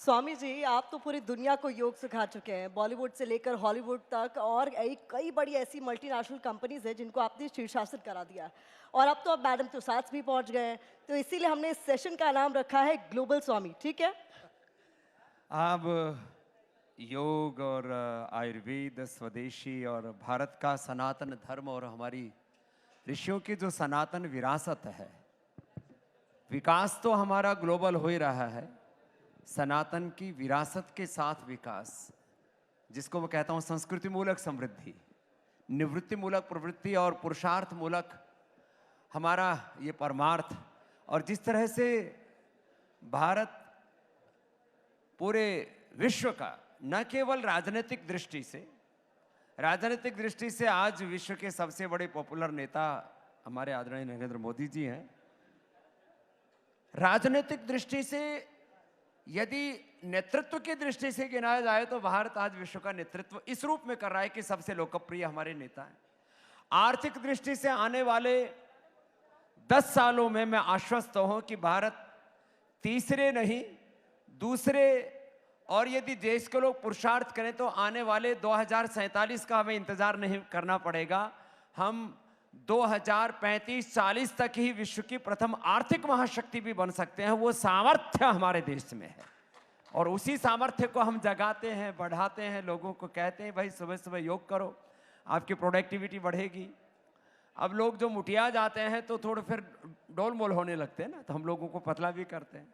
स्वामी जी, आप तो पूरी दुनिया को योग सिखा चुके हैं, बॉलीवुड से लेकर हॉलीवुड तक और कई बड़ी ऐसी मल्टीनेशनल कंपनीज हैं जिनको आपने शीर्षासन करा दिया है। और अब तो आप मैडम तुसाद भी पहुंच गए हैं, तो इसीलिए हमने इस सेशन का नाम रखा है ग्लोबल स्वामी, ठीक है? अब योग और आयुर्वेद स्वदेशी और भारत का सनातन धर्म और हमारी ऋषियों की जो सनातन विरासत है, विकास तो हमारा ग्लोबल हो ही रहा है। सनातन की विरासत के साथ विकास, जिसको मैं कहता हूं संस्कृति मूलक समृद्धि, निवृत्ति मूलक प्रवृत्ति और पुरुषार्थ मूलक हमारा ये परमार्थ। और जिस तरह से भारत पूरे विश्व का न केवल राजनीतिक दृष्टि से आज विश्व के सबसे बड़े पॉपुलर नेता हमारे आदरणीय नरेंद्र मोदी जी हैं। राजनीतिक दृष्टि से यदि नेतृत्व की दृष्टि से गिनाया जाए तो भारत आज विश्व का नेतृत्व इस रूप में कर रहा है कि सबसे लोकप्रिय हमारे नेता हैं। आर्थिक दृष्टि से आने वाले 10 सालों में मैं आश्वस्त हूं कि भारत तीसरे नहीं दूसरे, और यदि देश के लोग पुरुषार्थ करें तो आने वाले 2047 का हमें इंतजार नहीं करना पड़ेगा। हम 2035-40 तक ही विश्व की प्रथम आर्थिक महाशक्ति भी बन सकते हैं। वो सामर्थ्य हमारे देश में है और उसी सामर्थ्य को हम जगाते हैं, बढ़ाते हैं, लोगों को कहते हैं भाई सुबह सुबह योग करो, आपकी प्रोडक्टिविटी बढ़ेगी। अब लोग जो मुटिया जाते हैं तो थोड़ा फिर डोलमोल होने लगते हैं ना, तो हम लोगों को पतला भी करते हैं,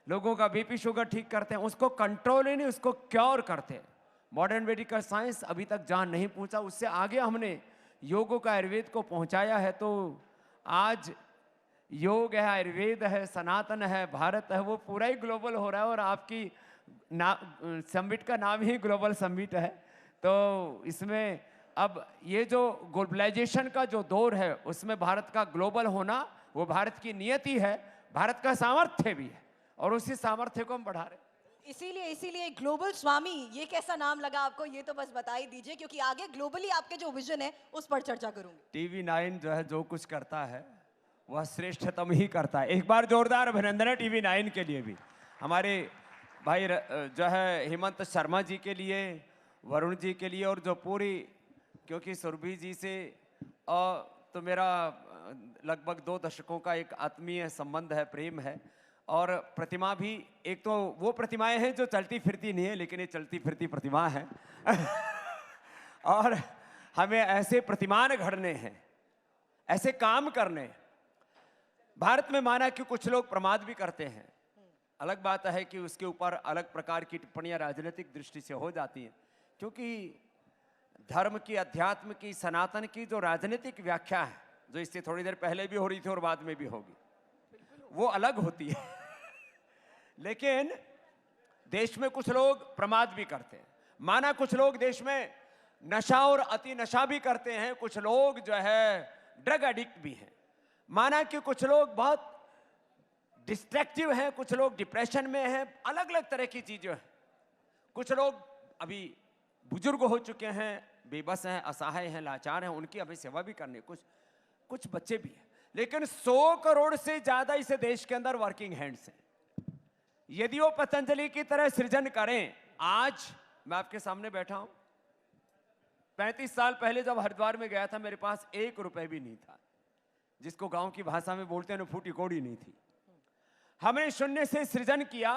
लोगों का बीपी शुगर ठीक करते हैं, उसको कंट्रोल ही नहीं उसको क्योर करते हैं। मॉडर्न मेडिकल साइंस अभी तक जहाँ नहीं पहुँचा उससे आगे हमने योग का आयुर्वेद को पहुँचाया है। तो आज योग है, आयुर्वेद है, सनातन है, भारत है, वो पूरा ही ग्लोबल हो रहा है। और आपकी समिट का नाम ही ग्लोबल समिट है। तो इसमें अब ये जो ग्लोबलाइजेशन का जो दौर है उसमें भारत का ग्लोबल होना वो भारत की नियति है, भारत का सामर्थ्य भी है और उसी सामर्थ्य को हम बढ़ा रहे हैं। इसीलिए ग्लोबल स्वामी, ये कैसा नाम लगा आपको, ये तो बस बता ही दीजिए, क्योंकि आगे ग्लोबली आपके जो विजन है उस पर चर्चा करूंगी। टीवी 9 जो है जो कुछ करता है वह श्रेष्ठतम ही करता है। एक बार जोरदार अभिनंदन है टीवी 9 के लिए भी, हमारे भाई जो है हेमंत शर्मा जी के लिए, वरुण जी के लिए, और जो पूरी, क्योंकि सुरभि जी से तो मेरा लगभग 2 दशकों का एक आत्मीय संबंध है, प्रेम है। और प्रतिमा भी, एक तो वो प्रतिमाएं हैं जो चलती फिरती नहीं है, लेकिन ये चलती फिरती प्रतिमा है और हमें ऐसे प्रतिमान घड़ने हैं, ऐसे काम करने हैं। भारत में माना कि कुछ लोग प्रमाद भी करते हैं, अलग बात है कि उसके ऊपर अलग प्रकार की टिप्पणियां राजनीतिक दृष्टि से हो जाती हैं, क्योंकि धर्म की, अध्यात्म की, सनातन की जो राजनीतिक व्याख्या है, जो इससे थोड़ी देर पहले भी हो रही थी और बाद में भी होगी, वो अलग होती है लेकिन देश में कुछ लोग प्रमाद भी करते हैं। माना कुछ लोग देश में नशा और अति नशा भी करते हैं, कुछ लोग जो है ड्रग एडिक्ट भी हैं। माना कि कुछ लोग बहुत डिस्ट्रैक्टिव हैं, कुछ लोग डिप्रेशन में हैं, अलग अलग तरह की चीजें हैं। कुछ लोग अभी बुजुर्ग हो चुके हैं, बेबस हैं, असहाय हैं, लाचार हैं, उनकी अभी सेवा भी करनी, कुछ बच्चे भी हैं। लेकिन 100 करोड़ से ज्यादा इस देश के अंदर वर्किंग हैंड्स हैं। यदि वो पतंजलि की तरह सृजन करें, आज मैं आपके सामने बैठा हूं, 35 साल पहले जब हरिद्वार में गया था मेरे पास 1 रुपए भी नहीं था, जिसको गांव की भाषा में बोलते हैं, फूटी कौड़ी नहीं थी। हमने शून्य से सृजन किया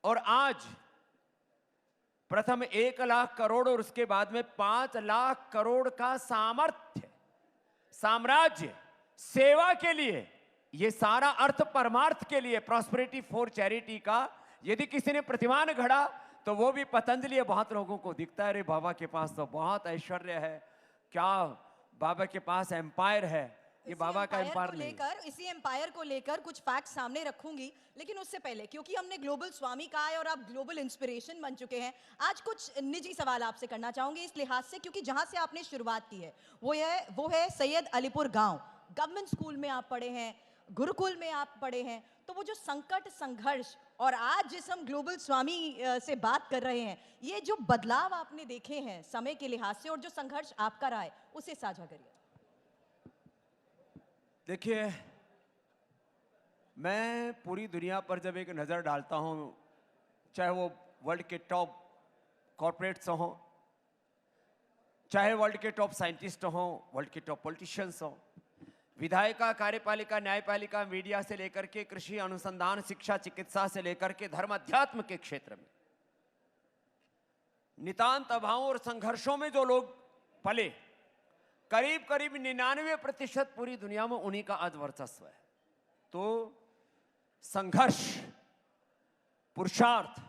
और आज प्रथम 1 लाख करोड़ और उसके बाद में 5 लाख करोड़ का सामर्थ्य, साम्राज्य, सेवा के लिए, ये सारा अर्थ परमार्थ के लिए, प्रॉस्पेरिटी फॉर चैरिटी का यदि किसी ने प्रतिमान घड़ा तो वो भी पतंजलि। बहुत लोगों को दिखता है अरे बाबा के पास तो बहुत ऐश्वर्य है, क्या बाबा के पास एम्पायर है, ये बाबा का एम्पायर नहीं। इसी एम्पायर को लेकर कुछ फैक्ट्स सामने रखूंगी, लेकिन उससे पहले, क्योंकि हमने ग्लोबल स्वामी कहा है और आप ग्लोबल इंस्पिरेशन बन चुके हैं, आज कुछ निजी सवाल आपसे करना चाहूंगी इस लिहाज से, क्योंकि जहां से आपने शुरुआत की है वो है सैयद अलीपुर गांव। गवर्नमेंट स्कूल में आप पढ़े हैं, गुरुकुल में आप पढ़े हैं, तो वो जो संकट, संघर्ष और आज जिस हम ग्लोबल स्वामी से बात कर रहे हैं, ये जो बदलाव आपने देखे हैं समय के लिहाज से और जो संघर्ष आपका रहा है, उसे साझा करिए। देखिए, मैं पूरी दुनिया पर जब एक नज़र डालता हूँ चाहे वो वर्ल्ड के टॉप कॉरपोरेट्स हों, चाहे वर्ल्ड के टॉप साइंटिस्ट हों, वर्ल्ड के टॉप पॉलिटिशियंस हों, विधायिका, कार्यपालिका, न्यायपालिका, मीडिया से लेकर के कृषि, अनुसंधान, शिक्षा, चिकित्सा से लेकर के धर्म अध्यात्म के क्षेत्र में नितांत अभावों और संघर्षों में जो लोग पले, करीब करीब 99% पूरी दुनिया में उन्हीं का आज वर्चस्व है। तो संघर्ष, पुरुषार्थ,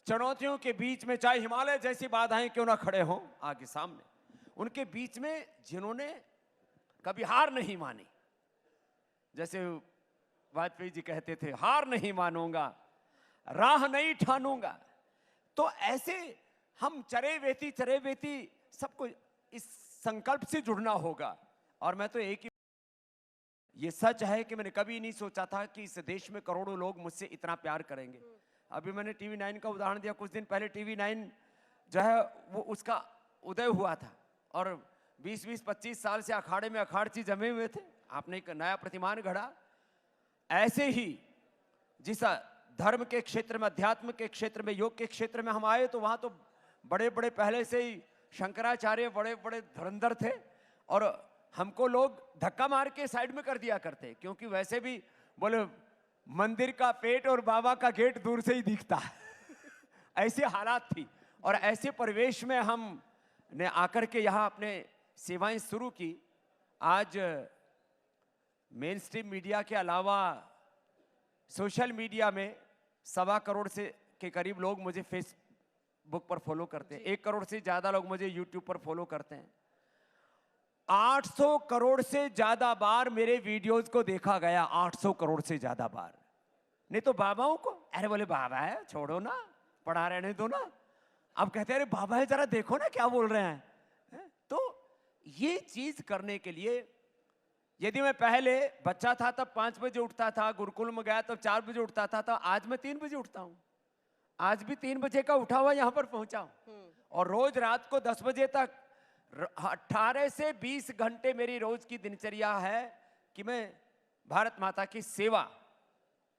चुनौतियों के बीच में चाहे हिमालय जैसी बाधाएं क्यों ना खड़े हों आगे सामने, उनके बीच में जिन्होंने कभी हार नहीं मानी, जैसे वाजपेयी जी कहते थे, हार नहीं मानूंगा, राह नहीं ठानूंगा। तो ऐसे हम चरे बेती सबको इस संकल्प से जुड़ना होगा। और मैं तो एक ही, ये सच है कि मैंने कभी नहीं सोचा था कि इस देश में करोड़ों लोग मुझसे इतना प्यार करेंगे। अभी मैंने टीवी 9 का उदाहरण दिया, कुछ दिन पहले टीवी 9 जो है वो उसका उदय हुआ था और 20-25 साल से अखाड़े में अखाड़ची जमे हुए थे। आपने एक नया प्रतिमान गढ़ा। ऐसे ही जिस धर्म के क्षेत्र में, अध्यात्म के क्षेत्र में, योग के क्षेत्र में हम आए तो वहां तो बड़े बड़े पहले से ही शंकराचार्य बड़े बड़े धुरंधर थे और हमको लोग धक्का मार के साइड में कर दिया करते, क्योंकि वैसे भी बोले मंदिर का पेट और बाबा का गेट दूर से ही दिखता है। ऐसी हालात थी और ऐसे परिवेश में हम ने आकर के यहाँ अपने सेवाएं शुरू की। आज मेन स्ट्रीम मीडिया के अलावा सोशल मीडिया में 1.25 करोड़ से के करीब लोग मुझे फेसबुक पर फॉलो करते हैं, 1 करोड़ से ज्यादा लोग मुझे यूट्यूब पर फॉलो करते हैं। 800 करोड़ से ज्यादा बार मेरे वीडियोस को देखा गया, 800 करोड़ से ज्यादा बार। नहीं तो बाबाओं को, अरे बोले बाबा है छोड़ो ना, पढ़ा रहने दो ना। अब कहते हैं अरे बाबा है जरा देखो ना क्या बोल रहे हैं। तो ये चीज करने के लिए यदि मैं पहले बच्चा था तब 5 बजे उठता था, गुरुकुल में गया तब 4 बजे उठता था, तो आज मैं 3 बजे उठता हूं। आज भी 3 बजे का उठा हुआ यहां पर पहुंचा हूं और रोज रात को 10 बजे तक 18 से 20 घंटे मेरी रोज की दिनचर्या है कि मैं भारत माता की सेवा,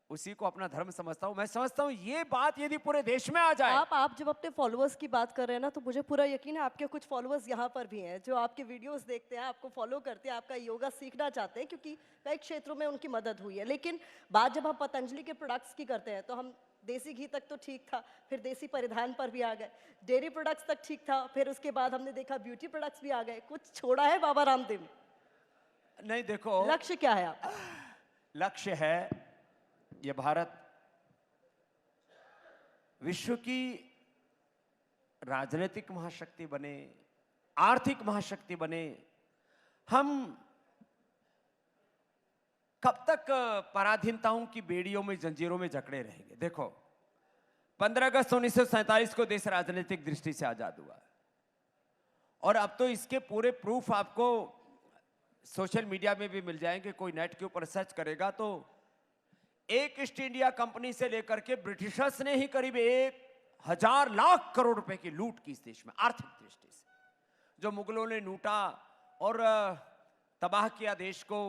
उसी को अपना धर्म समझता हूं। मैं समझता हूं ये बात यदि पूरे देश में आ जाए। आप जब अपने फॉलोअर्स की बात कर रहे हैं ना, तो मुझे पूरा यकीन है आपके कुछ फॉलोअर्स यहाँ पर भी हैं जो आपके वीडियोस देखते हैं, आपको फॉलो करते हैं, आपका योगा सीखना चाहते हैं, क्योंकि कई क्षेत्रों में उनकी मदद हुई है। लेकिन बात जब हम पतंजलि के प्रोडक्ट्स की करते हैं तो हम देसी घी तक तो ठीक था, फिर देसी परिधान पर भी आ गए, डेयरी प्रोडक्ट्स तक ठीक था, फिर उसके बाद हमने देखा ब्यूटी प्रोडक्ट्स भी आ गए। कुछ छोड़ा है बाबा रामदेव? नहीं, देखो लक्ष्य क्या है आपका? लक्ष्य है ये भारत विश्व की राजनीतिक महाशक्ति बने, आर्थिक महाशक्ति बने। हम कब तक पराधीनताओं की बेड़ियों में, जंजीरों में जकड़े रहेंगे? देखो 15 अगस्त 1947 को देश राजनीतिक दृष्टि से आजाद हुआ और अब तो इसके पूरे प्रूफ आपको सोशल मीडिया में भी मिल जाएंगे। कोई नेट के ऊपर सर्च करेगा तो एक ईस्ट इंडिया कंपनी से लेकर के ब्रिटिशर्स ने ही करीब 1,000 लाख करोड़ रुपए की लूट की इस देश में, आर्थिक दृष्टि से जो मुगलों ने लूटा और तबाह किया देश को,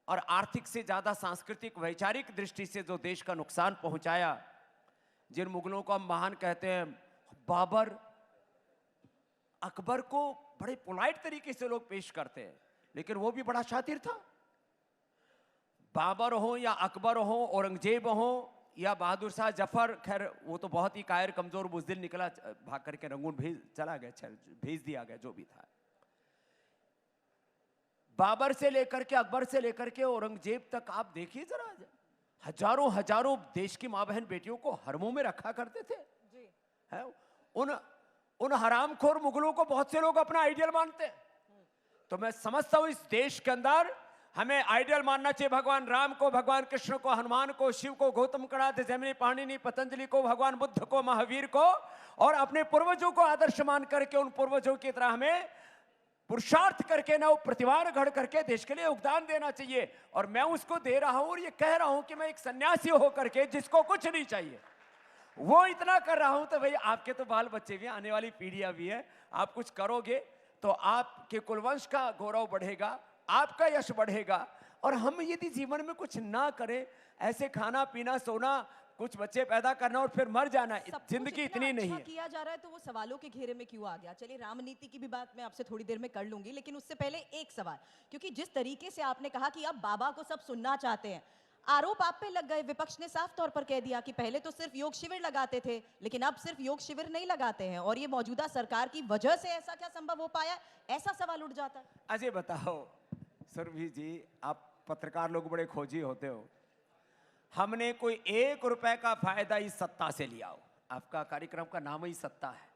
और आर्थिक से ज्यादा सांस्कृतिक वैचारिक दृष्टि से जो देश का नुकसान पहुंचाया। जिन मुगलों को हम महान कहते हैं, बाबर, अकबर को बड़े पोलाइट तरीके से लोग पेश करते हैं, लेकिन वो भी बड़ा शातिर था। बाबर हो या अकबर हो, औरंगजेब हो या बहादुर शाह जफर, खैर वो तो बहुत ही कायर कमजोर बुज़दिल निकला, भाग करके रंगून चला गया, भेज दिया गया, जो भी था। बाबर से लेकर के, अकबर से लेकर के औरंगजेब तक आप देखिए जरा, हजारों हजारों देश की माँ बहन बेटियों को हरमों में रखा करते थे जी। है उन हरामखोर मुगलों को बहुत से लोग अपना आइडियल मानते हैं। तो मैं समझता हूं इस देश के अंदर हमें आइडियल मानना चाहिए भगवान राम को, भगवान कृष्ण को, हनुमान को, शिव को, गौतम कणाद, जैमिनी, पाणिनि, पतंजलि को, भगवान बुद्ध को, महावीर को, और अपने पूर्वजों को आदर्श मान करके उन पूर्वजों की तरह हमें पुरुषार्थ करके ना, वो प्रतिभान घड़ करके देश के लिए योगदान देना चाहिए। और मैं उसको दे रहा हूं और ये कह रहा हूं कि मैं एक सन्यासी होकर के जिसको कुछ नहीं चाहिए वो इतना कर रहा हूं, तो भाई आपके तो बाल बच्चे भी, आने वाली पीढ़ियां भी है, आप कुछ करोगे तो आपके कुलवंश का गौरव बढ़ेगा, आपका यश बढ़ेगा। और हम यदि जीवन में कुछ ना करें, ऐसे खाना पीना सोना, कुछ बच्चे पैदा करना और फिर मर जाना, सब कुछ जिंदगी इतना इतनी नहीं अच्छा है। किया जा रहा है तो वो सवालों के घेरे में क्यों आ गया? चलिए रामनीति की भी बात मैं आपसे थोड़ी देर में कर लूंगी, लेकिन उससे पहले एक सवाल, क्योंकि जिस तरीके से आपने कहा कि अब बाबा को सब सुनना चाहते हैं, आरोप आप पे लग गए। विपक्ष ने साफ तौर पर कह दिया कि पहले तो सिर्फ योग शिविर लगाते थे, लेकिन अब सिर्फ योग शिविर नहीं लगाते हैं, और ये मौजूदा सरकार की वजह से ऐसा क्या संभव हो पाया? ऐसा सवाल उठ जाता है। अजय बताओ, सुरभि जी, आप पत्रकार लोग बड़े खोजी होते हो। हमने कोई 1 रुपए का फायदा इस सत्ता से लिया हो? आपका कार्यक्रम का नाम ही सत्ता है।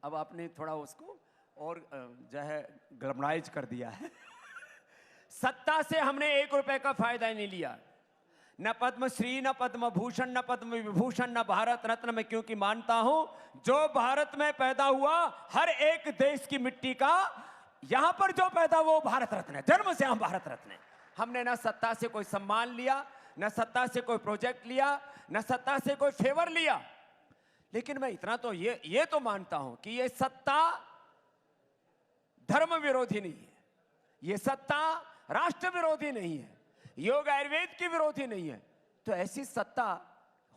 अब आपने थोड़ा उसको और जो है ग्लैमराइज कर दिया है। सत्ता से हमने 1 रुपए का फायदा नहीं लिया। न पद्मश्री, न पद्म भूषण, न पद्म विभूषण, न भारत रत्न। मैं क्योंकि मानता हूं जो भारत में पैदा हुआ, हर एक देश की मिट्टी का यहां पर जो पैदा वो भारत रत्न है, जन्म से हम भारत रत्न है। हमने ना सत्ता से कोई सम्मान लिया, न सत्ता से कोई प्रोजेक्ट लिया, न सत्ता से कोई फेवर लिया। लेकिन मैं इतना तो ये तो मानता हूं कि ये सत्ता धर्म विरोधी नहीं है, ये सत्ता राष्ट्र विरोधी नहीं है, योग आयुर्वेद की विरोधी नहीं है। तो ऐसी सत्ता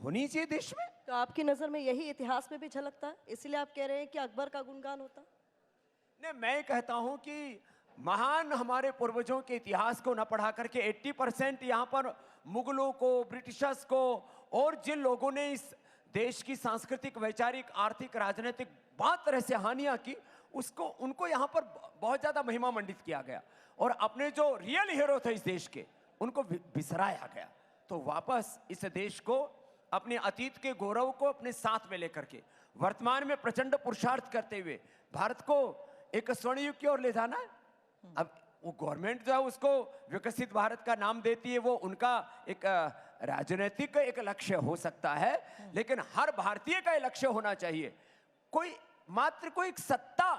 होनी चाहिए देश में। तो आपकी नजर में यही इतिहास में भी झलकता है, इसलिए आप कह रहे हैं कि अकबर का गुणगान होता? नहीं, मैं कहता हूं कि महान हमारे पूर्वजों के इतिहास को न पढ़ा करके 80% यहां पर मुगलों को, ब्रिटिशर्स को और जिन लोगों ने इस देश की सांस्कृतिक, वैचारिक, आर्थिक, राजनीतिक बहुत तरह से हानियां की, उसको उनको यहां पर बहुत ज्यादा महिमा मंडित किया गया, और अपने जो रियल हीरो थे इस देश के उनको बिसराया गया। तो वापस इस देश को, अपने अतीत के गौरव को अपने साथ में लेकर के वर्तमान में प्रचंड पुरुषार्थ करते हुए भारत को एक स्वर्ण युग की ओर ले जाना है। अब वो गवर्नमेंट जो है उसको विकसित भारत का नाम देती है, वो उनका एक राजनीतिक एक लक्ष्य हो सकता है, लेकिन हर भारतीय का ये लक्ष्य होना चाहिए। कोई एक सत्ता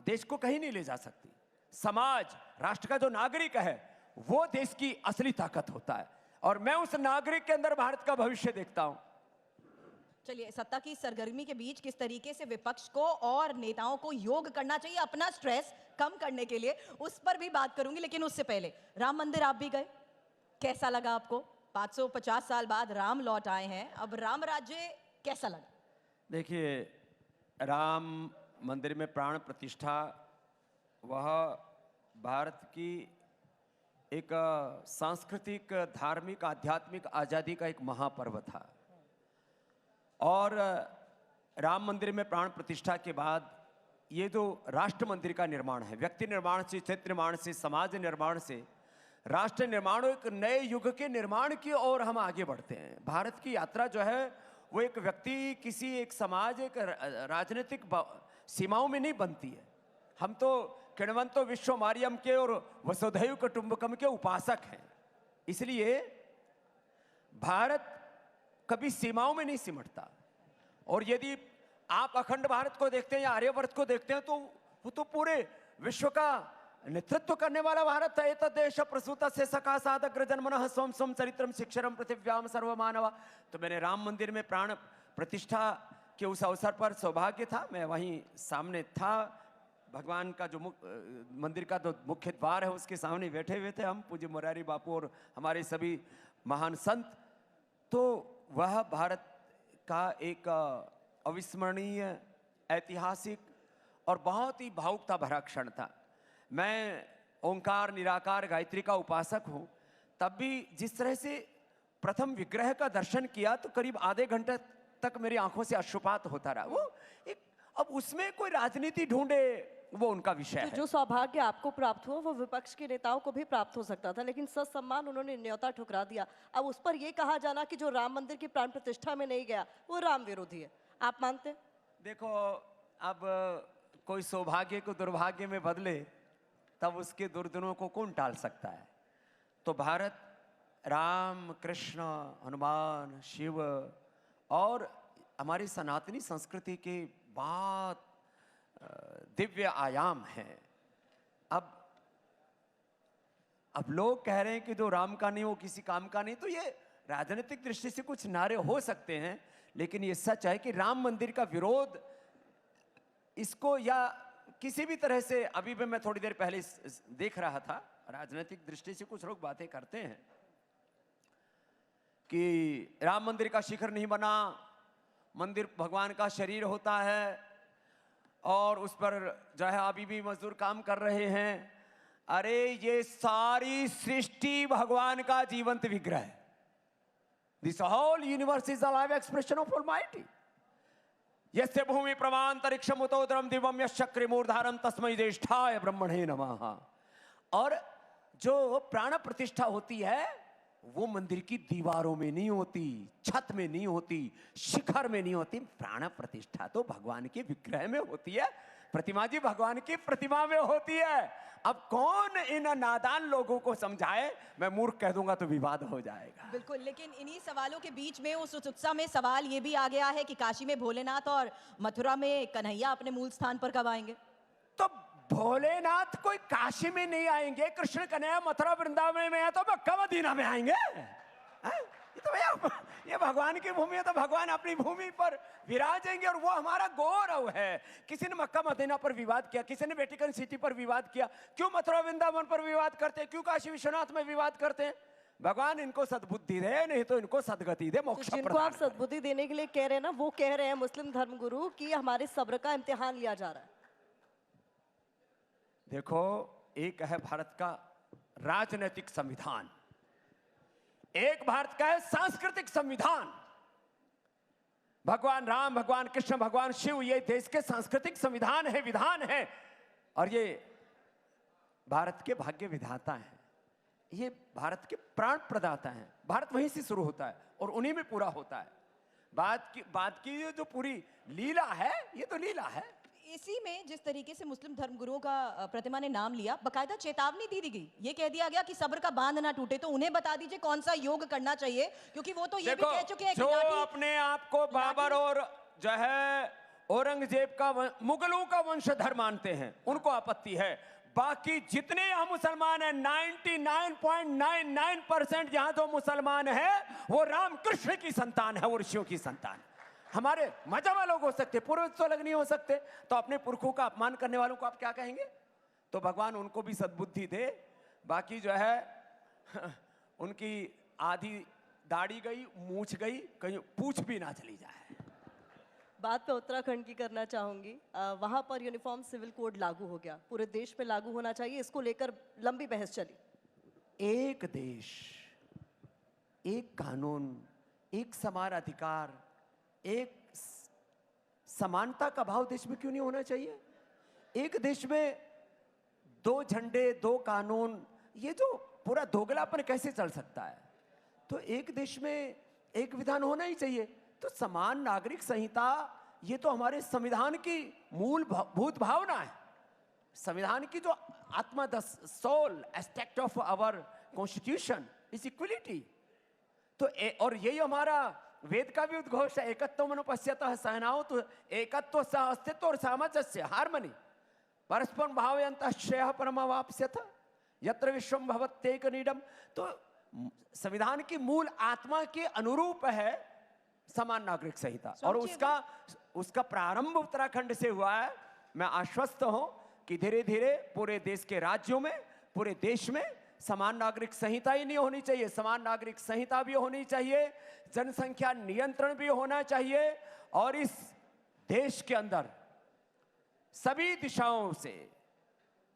देश को कहीं नहीं ले जा सकती। समाज, राष्ट्र का जो नागरिक है वो देश की असली ताकत होता है, और मैं उस नागरिक के अंदर भारत का भविष्य देखता हूं। चलिए, सत्ता की सरगर्मी के बीच किस तरीके से विपक्ष को और नेताओं को योग करना चाहिए अपना स्ट्रेस कम करने के लिए, उस पर भी बात करूंगी। लेकिन उससे पहले, राम मंदिर आप भी गए, कैसा लगा आपको? 550 साल बाद राम लौट आए हैं, अब राम राज्य कैसा लगा? देखिए, राम मंदिर में प्राण प्रतिष्ठा वह भारत की एक सांस्कृतिक, धार्मिक, आध्यात्मिक आजादी का एक महापर्व था। और राम मंदिर में प्राण प्रतिष्ठा के बाद ये जो राष्ट्र मंदिर का निर्माण है, व्यक्ति निर्माण से, क्षेत्र निर्माण से, समाज निर्माण से राष्ट्र निर्माण, एक नए युग के निर्माण की ओर हम आगे बढ़ते हैं। भारत की यात्रा जो है वो एक व्यक्ति, किसी एक समाज, एक राजनीतिक सीमाओं में नहीं बनती है। हम तो किण्वंतो विश्व मारियम के और वसुधैव कुटुंबकम के उपासक हैं। इसलिए भारत कभी सीमाओं में नहीं सिमटता। और यदि आप अखंड भारत को देखते हैं या आर्यवर्त को देखते हैं, तो वो तो पूरे विश्व का नेतृत्व करने वाला भारत है। एतद्देश प्रसूत से सखा सादग्र जन्मनः स्वम स्वम चरित्रम शिक्षरम पृथिव्याम सर्वमानवा। तो मैंने राम मंदिर में प्राण प्रतिष्ठा के उस अवसर पर सौभाग्य था, मैं वहीं सामने था। भगवान का जो मंदिर का जो मुख्य द्वार है उसके सामने बैठे हुए थे हम, पूज्य मुरारी बापू और हमारे सभी महान संत। तो वह भारत का एक अविस्मरणीय, ऐतिहासिक और बहुत ही भावुकता भरा क्षण था। मैं ओंकार, निराकार, गायत्री का उपासक हूँ, तब भी जिस तरह से प्रथम विग्रह का दर्शन किया तो करीब आधे घंटे तक मेरी आंखों से अश्रुपात होता रहा। वो एक, अब उसमें कोई राजनीति ढूंढे वो उनका विषय है। जो सौभाग्य आपको प्राप्त हुआ वो विपक्ष के नेताओं को भी प्राप्त हो सकता था, लेकिन सत सम्मान उन्होंने न्योता ठुकरा दिया। अब उस पर यह कहा जाना कि जो राम मंदिर की प्राण प्रतिष्ठा में नहीं गया वो राम विरोधी है, आप मानते हैं? देखो, अब कोई सौभाग्य को दुर्भाग्य में बदले तब उसके दुर्दिनों को कौन टाल सकता है। तो भारत राम, कृष्ण, हनुमान, शिव और हमारी सनातनी संस्कृति के बहुत दिव्य आयाम हैं। अब लोग कह रहे हैं कि जो राम का नहीं वो किसी काम का नहीं, तो ये राजनीतिक दृष्टि से कुछ नारे हो सकते हैं, लेकिन ये सच है कि राम मंदिर का विरोध इसको या किसी भी तरह से, अभी भी मैं थोड़ी देर पहले देख रहा था, राजनीतिक दृष्टि से कुछ लोग बातें करते हैं, कि राम मंदिर का शिखर नहीं बना, मंदिर भगवान का शरीर होता है और उस पर जो है अभी भी मजदूर काम कर रहे हैं। अरे ये सारी सृष्टि भगवान का जीवंत विग्रह है। This whole universe is a live expression of almighty. यस्य भूमि प्रमांतरिक्षम उतोदरम दिवम यश्चक्र मूर्धारम तस्मै ज्येष्ठाय ब्रह्मणे नमः। और जो प्राण प्रतिष्ठा होती है वो मंदिर की दीवारों में नहीं होती, छत में नहीं होती, शिखर में नहीं होती। प्राण प्रतिष्ठा तो भगवान के विग्रह में होती है, प्रतिमा जी भगवान की प्रतिमा में होती है। अब कौन इन नादान लोगों को समझाए? मैं मूर्ख कह दूंगा तो विवाद हो जाएगा। बिल्कुल, लेकिन इन्हीं सवालों के बीच में उस उत्सुकता में सवाल ये भी आ गया है कि काशी में भोलेनाथ और मथुरा में कन्हैया अपने मूल स्थान पर कब आएंगे? तो भोलेनाथ कोई काशी में नहीं आएंगे, कृष्ण कन्हैया मथुरा वृंदावन में है तो मक्का मदीना में आएंगे। ये तो भैया ये भगवान की भूमि है तो भगवान अपनी भूमि पर विराजेंगे और वो हमारा गौरव है। किसी ने मक्का मदीना पर विवाद किया, किसी ने वेटिकन सिटी पर विवाद किया, क्यों मथुरा वृंदावन पर विवाद करते हैं, क्यों काशी विश्वनाथ में विवाद करते हैं? भगवान इनको सद्बुद्धि दे, नहीं तो इनको सदगति दे, मोक्ष तो जिनको प्रदान आप करे। सद्बुद्धि देने के लिए कह रहे हैं ना, वो कह रहे हैं मुस्लिम धर्मगुरु कि हमारे सब्र का इम्तिहान लिया जा रहा है। देखो, एक है भारत का राजनीतिक संविधान, एक भारत का है सांस्कृतिक संविधान। भगवान राम, भगवान कृष्ण, भगवान शिव ये देश के सांस्कृतिक संविधान है, विधान है। और ये भारत के भाग्य विधाता हैं, ये भारत के प्राण प्रदाता हैं। भारत वहीं से शुरू होता है और उन्हीं में पूरा होता है। बात की ये जो पूरी लीला है, ये तो लीला है। इसी में जिस तरीके से मुस्लिम धर्मगुरुओं का प्रतिमा ने नाम लिया, बकायदा चेतावनी दी गई। ये कह दिया गया कि सब्र का बांध ना टूटे, तो उन्हें बता दीजिए कौन सा योग करना चाहिए, क्योंकि वो तो ये भी कह चुके हैं कि जो लाठी अपने आप को बाबर और जो है औरंगजेब का मुगलों का वंशधर मानते हैं उनको आपत्ति है। बाकी जितने यहाँ मुसलमान हैं 99.99% यहाँ जो मुसलमान है वो राम कृष्ण की संतान है, वो ऋषियों की संतान है। हमारे मजहब लोग हो सकते, पूर्वज तो अलग नहीं हो सकते। तो अपने पुरखों का अपमान करने वालों को आप क्या कहेंगे? तो भगवान उनको भी सद्बुद्धि दे। बाकी जो है उनकी आधी दाढ़ी गई, मूछ गई, कहीं पूछ भी ना चली जाए। बात मैं उत्तराखंड की करना चाहूंगी। वहां पर यूनिफॉर्म सिविल कोड लागू हो गया, पूरे देश में लागू होना चाहिए, इसको लेकर लंबी बहस चली। एक देश, एक कानून, एक समान अधिकार, एक समानता का भाव देश में क्यों नहीं होना चाहिए? एक देश में दो झंडे, दो कानून, ये जो पूरा दोगलापन कैसे चल सकता है? तो एक देश में एक विधान होना ही चाहिए। तो समान नागरिक संहिता ये तो हमारे संविधान की मूलभूत भावना है। संविधान की जो आत्मा, the soul aspect of our constitution is equality. तो और यही हमारा वेद का भी उद्घोष है, एकत्व मनुपश्यतः सहनाओ, तो एकत्व सह अस्तित्व और सामंजस्य, हार्मनी, परस्पर भावयन्तः श्रेयः परमावाप्स्यथ यत्र विश्वम भवत्येक नीडम। तो संविधान की मूल आत्मा के अनुरूप है समान नागरिक संहिता, और उसका प्रारंभ उत्तराखंड से हुआ है। मैं आश्वस्त हूं कि धीरे धीरे पूरे देश के राज्यों में, पूरे देश में समान नागरिक संहिता ही नहीं होनी चाहिए, समान नागरिक संहिता भी होनी चाहिए, जनसंख्या नियंत्रण भी होना चाहिए। और इस देश के अंदर सभी दिशाओं से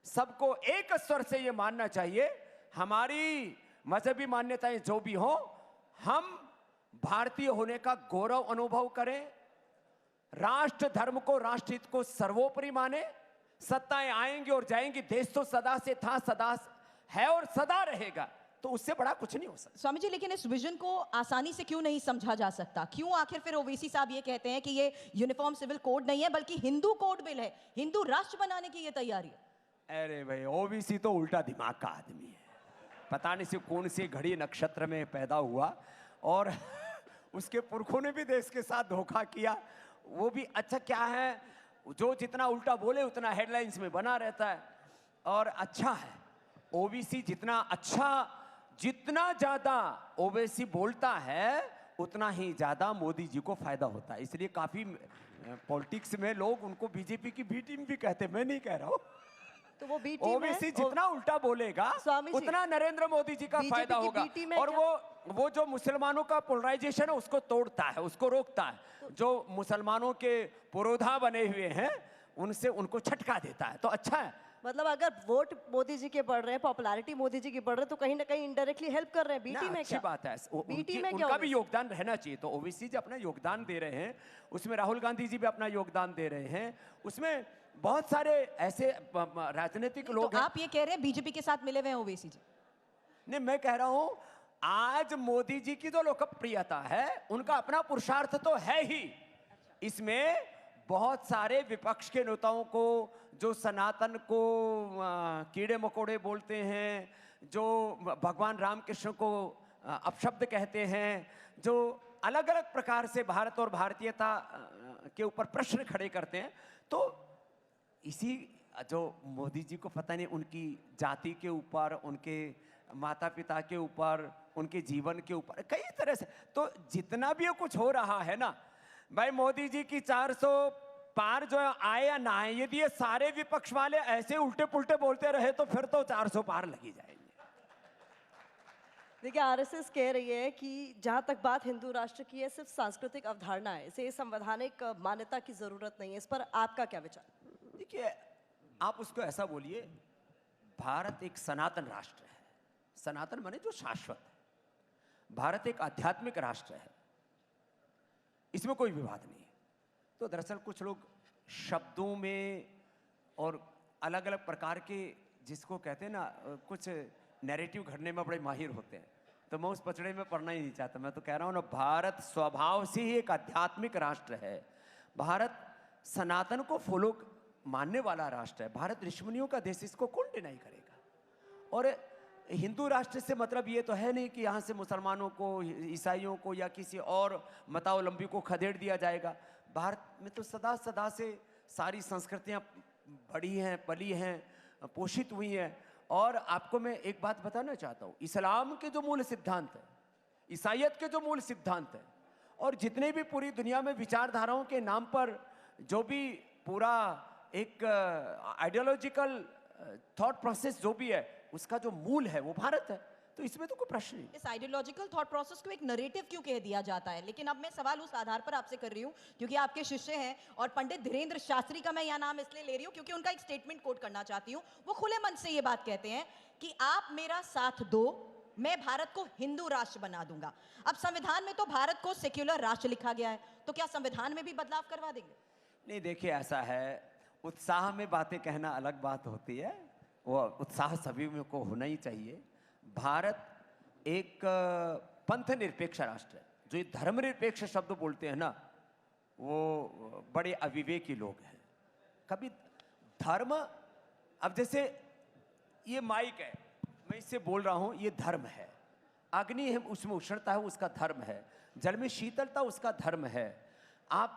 सबको एक स्वर से ये मानना चाहिए, हमारी मजहबी मान्यताएं जो भी हो, हम भारतीय होने का गौरव अनुभव करें, राष्ट्र धर्म को, राष्ट्रहित को सर्वोपरि माने। सत्ताएं आएंगी और जाएंगी, देश तो सदा से था, सदा है और सदा रहेगा, तो उससे बड़ा कुछ नहीं हो सकता। स्वामी जी, लेकिन इस विजन को आसानी से क्यों नहीं समझा जा सकता? क्यों आखिर फिर ओवैसी साहब ये कहते हैं कि ये यूनिफॉर्म सिविल कोड नहीं है बल्कि हिंदू कोड बिल है, हिंदू राष्ट्र बनाने की ये तैयारी है? अरे भाई, ओबीसी तो उल्टा दिमाग का आदमी है, पता नहीं से कौन सी घड़ी नक्षत्र में पैदा हुआ और उसके पुरखों ने भी देश के साथ धोखा किया। वो भी अच्छा क्या है, जो जितना उल्टा बोले उतना हेडलाइंस में बना रहता है। और अच्छा है ओबीसी, जितना ज्यादा ओबीसी बोलता है उतना ही ज्यादा मोदी जी को फायदा होता है। इसलिए काफी पॉलिटिक्स में लोग उनको बीजेपी की बी टीम भी कहते, मैं नहीं कह रहा हूँ। तो वो बी टीम ओबीसी जितना उल्टा बोलेगा स्वामी जी, उतना नरेंद्र मोदी जी का बीजेपी फायदा की होगा। बी टीम है और क्या? वो जो मुसलमानों का पोलराइजेशन है उसको तोड़ता है, उसको रोकता है। जो मुसलमानों के पुरोधा बने हुए हैं उनसे उनको छटका देता है, तो अच्छा है। मतलब अगर वोट मोदी जी के बढ़ रहे हैं, पॉपुलैरिटी मोदी जी की बढ़ रहे हैं, तो कहीं ना कहीं इनडायरेक्टली हेल्प कर रहे हैं। ना, बीटी में अच्छी क्या बात है। बीटी में क्या उनका भी ओवैसी? योगदान रहना चाहिए। तो ओवैसी जी अपना योगदान दे रहे हैं, उसमें राहुल गांधी जी भी अपना योगदान दे रहे हैं, उसमें बहुत सारे ऐसे राजनीतिक तो लोग हैं। आप ये कह रहे हैं बीजेपी के साथ मिले हुए हैं ओवैसी जी? नहीं, मैं कह रहा हूं आज मोदी जी की जो लोकप्रियता है उनका अपना पुरुषार्थ तो है ही, इसमें बहुत सारे विपक्ष के नेताओं को जो सनातन को कीड़े मकोड़े बोलते हैं, जो भगवान रामकृष्ण को अपशब्द कहते हैं, जो अलग अलग प्रकार से भारत और भारतीयता के ऊपर प्रश्न खड़े करते हैं, तो इसी जो मोदी जी को पता नहीं उनकी जाति के ऊपर, उनके माता पिता के ऊपर, उनके जीवन के ऊपर कई तरह से, तो जितना भी ये कुछ हो रहा है ना भाई, मोदी जी की 400 पार जो आए या ना आए, यदि ये सारे विपक्ष वाले ऐसे उल्टे पुल्टे बोलते रहे तो फिर तो 400 पार लगी जाएंगे। देखिए, आरएसएस कह रही है कि जहां तक बात हिंदू राष्ट्र की है, सिर्फ सांस्कृतिक अवधारणा है, इसे संवैधानिक मान्यता की जरूरत नहीं है। इस पर आपका क्या विचार? देखिए, आप उसको ऐसा बोलिए, भारत एक सनातन राष्ट्र है। सनातन माने जो शाश्वत है। भारत एक आध्यात्मिक राष्ट्र है, इसमें कोई विवाद नहीं है। तो दरअसल कुछ लोग शब्दों में और अलग अलग प्रकार के, जिसको कहते हैं ना, कुछ नैरेटिव घड़ने में बड़े माहिर होते हैं, तो मैं उस पचड़े में पढ़ना ही नहीं चाहता। मैं तो कह रहा हूँ ना, भारत स्वभाव से ही एक आध्यात्मिक राष्ट्र है। भारत सनातन को फॉलो मानने वाला राष्ट्र है। भारत ऋषिमुनियों का देश, इसको कौन डिनाई करेगा। और हिंदू राष्ट्र से मतलब ये तो है नहीं कि यहाँ से मुसलमानों को, ईसाइयों को या किसी और मतावलंबी को खदेड़ दिया जाएगा। भारत में तो सदा सदा से सारी संस्कृतियाँ बढ़ी हैं, पली हैं, पोषित हुई हैं। और आपको मैं एक बात बताना चाहता हूँ, इस्लाम के जो मूल सिद्धांत है, ईसाइयत के जो मूल सिद्धांत है, और जितने भी पूरी दुनिया में विचारधाराओं के नाम पर जो भी पूरा एक आइडियोलॉजिकल थॉट प्रोसेस जो भी है, उसका जो मूल है वो भारत है। तो इसमें तो कोई प्रश्न नहीं। इस आइडियोलॉजिकल थॉट प्रोसेस को एक नरेटिव क्यों कह दिया जाता है? लेकिन अब मैं सवाल उस आधार पर आपसे कर रही हूँ क्योंकि आपके शिष्य हैं, और पंडित धीरेन्द्र शास्त्री का मैं यहाँ नाम इसलिए ले रही हूँ क्योंकि उनका एक स्टेटमेंट कोट करना चाहती हूँ। वो खुले मन से ये बात कहते हैं कि आप मेरा साथ दो, मैं भारत को हिंदू राष्ट्र बना दूंगा। अब संविधान में तो भारत को सेक्युलर राष्ट्र लिखा गया है, तो क्या संविधान में भी बदलाव करवा देंगे? नहीं, देखिए ऐसा है, उत्साह में बातें कहना अलग बात होती है, वो उत्साह सभी में को होना ही चाहिए। भारत एक पंथ निरपेक्ष राष्ट्र है। जो ये धर्मनिरपेक्ष शब्द बोलते हैं ना, वो बड़े अविवेकी लोग हैं। कभी धर्म, अब जैसे ये माइक है, मैं इससे बोल रहा हूँ, ये धर्म है। अग्नि है, उसमें उष्णता है, उसका धर्म है। जल में शीतलता, उसका धर्म है। आप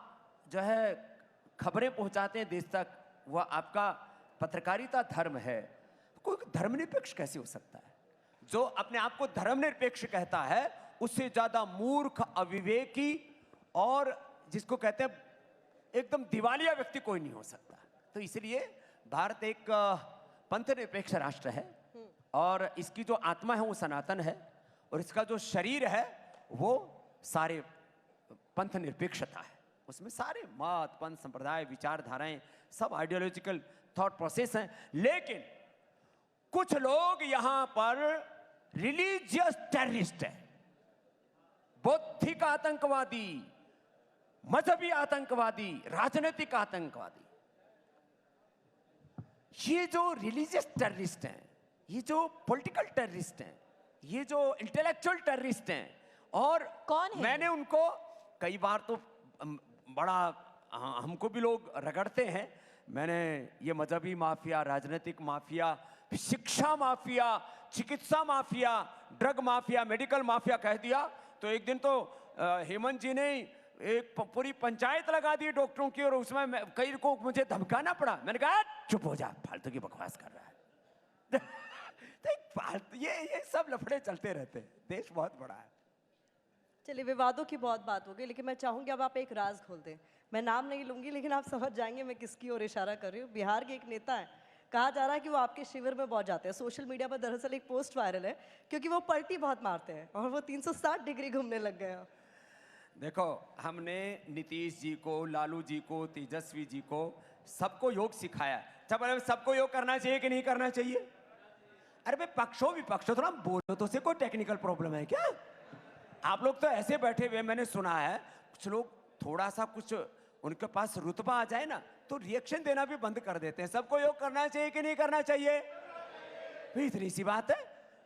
जो है खबरें पहुंचाते हैं देश तक, वह आपका पत्रकारिता धर्म है। कोई धर्मनिरपेक्ष कैसे हो सकता है? जो अपने आप को धर्मनिरपेक्ष कहता है, उससे ज्यादा मूर्ख, अविवेकी और जिसको कहते हैं एकदम दिवालिया व्यक्ति कोई नहीं हो सकता। तो इसलिए भारत एक पंथ निरपेक्ष राष्ट्र है, और इसकी जो आत्मा है वो सनातन है, और इसका जो शरीर है वो सारे पंथ निरपेक्षता है। उसमें सारे मत, पंथ, संप्रदाय, विचारधाराएं, सब आइडियोलॉजिकल थॉट प्रोसेस हैं। लेकिन कुछ लोग यहां पर रिलीजियस टेररिस्ट हैं, बौद्धिक आतंकवादी, मजहबी आतंकवादी, राजनीतिक आतंकवादी। ये जो रिलीजियस टेररिस्ट हैं, ये जो पॉलिटिकल टेररिस्ट हैं, ये जो इंटेलेक्चुअल टेररिस्ट हैं, और कौन है? मैंने उनको कई बार तो बड़ा हमको भी लोग रगड़ते हैं। मैंने ये मजहबी माफिया, राजनीतिक माफिया, शिक्षा माफिया, चिकित्सा mafia, drug mafia, medical mafia कह दिया, तो एक दिन तो हेमंत जी ने एक पूरी पंचायत लगा दी डॉक्टरों की, और उसमें कई को मुझे धमकाना पड़ा। मैंने कहा चुप हो जा, फालतू की बकवास कर रहा है। तो ये सब लफड़े चलते रहते हैं। देश बहुत बड़ा है। चलिए, विवादों की बहुत बात हो गई, लेकिन मैं चाहूंगी अब आप एक राज खोल दें। मैं नाम नहीं लूंगी, लेकिन आप समझ जाएंगे मैं किसकी ओर इशारा कर रही हूँ। बिहार के एक नेता है, कहा जा रहा है कि वो आपके शिविर में पहुंच जाते हैं। सोशल मीडिया पर दरअसल एक पोस्ट वायरल है क्योंकि वो पलटी बहुत मारते हैं और वो 360 डिग्री घूमने लग गए हैं। देखो, हमने नीतीश जी को, लालू जी को, तेजस्वी जी को, सबको योग सिखाया। जब सबको योग करना चाहिए कि नहीं करना चाहिए? अरे भाई, पक्षों विपक्षों थोड़ा बोलो तो से, कोई टेक्निकल प्रॉब्लम है क्या? आप लोग तो ऐसे बैठे हुए, मैंने सुना है कुछ लोग थोड़ा सा कुछ उनके पास रुतबा आ जाए ना तो रिएक्शन देना भी बंद कर देते हैं। सबको योग करना चाहिए कि नहीं करना चाहिए? भाई इतनी सी बात है,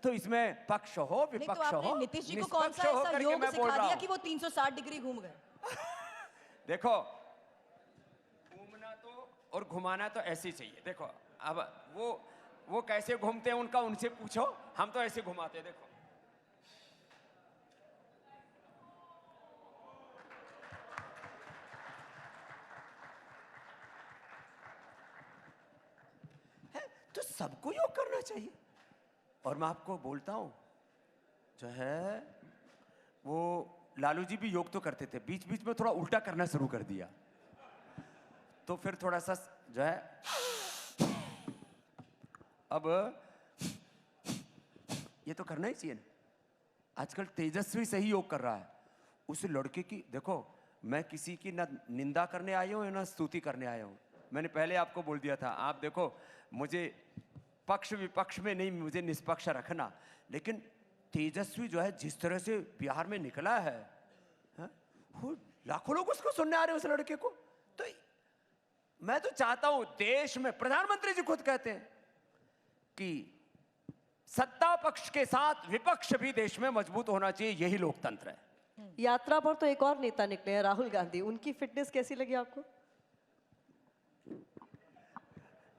तो इसमें पक्ष हो नहीं तो विपक्ष आपने हो, नीतीश जी को कौन निष्पक्ष सा हो ऐसा करके योग मैं बोल सिखा रहा दिया हूं। कि वो 360 डिग्री घूम गए? देखो, घूमना तो और घुमाना तो ऐसे ही चाहिए। देखो, अब वो कैसे घूमते हैं उनका उनसे पूछो, हम तो ऐसे घुमाते हैं। देखो, तो सबको योग करना चाहिए। और मैं आपको बोलता हूं, जो है वो लालू जी भी योग तो करते थे, बीच बीच में थोड़ा उल्टा करना शुरू कर दिया, तो फिर थोड़ा सा जो है, अब ये तो करना ही चाहिए ना। आजकल तेजस्वी सही योग कर रहा है। उस लड़के की देखो, मैं किसी की ना निंदा करने आया हूं ना स्तुति करने आया हूं। मैंने पहले आपको बोल दिया था, आप देखो मुझे पक्ष विपक्ष में नहीं, मुझे निष्पक्ष रखना। लेकिन तेजस्वी जो है जिस तरह से बिहार में निकला है, वो लाखों लोग उसको सुनने आ रहे हैं, उस लड़के को। तो मैं तो चाहता हूं, देश में प्रधानमंत्री जी खुद कहते हैं कि सत्ता पक्ष के साथ विपक्ष भी देश में मजबूत होना चाहिए, यही लोकतंत्र है। यात्रा पर तो एक और नेता निकले हैं, राहुल गांधी। उनकी फिटनेस कैसी लगी आपको?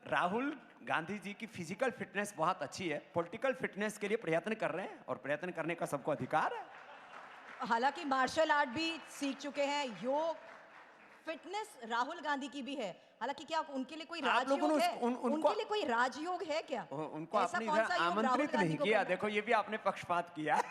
राहुल गांधी जी की फिजिकल फिटनेस बहुत अच्छी है। पॉलिटिकल फिटनेस के लिए प्रयत्न कर रहे हैं और प्रयत्न करने का सबको अधिकार है। हालांकि मार्शल आर्ट भी सीख चुके हैं, योग, फिटनेस राहुल गांधी की भी है। हालांकि क्या उनके लिए कोई आप लोगों राजयोग ने है? उनके लिए कोई राजयोग है क्या? उनको ऐसा अपने कौन घर सा योग राहुल आमंत्रित गांधी नहीं को किया। करना है? देखो, ये भी आपने पक्षपात किया।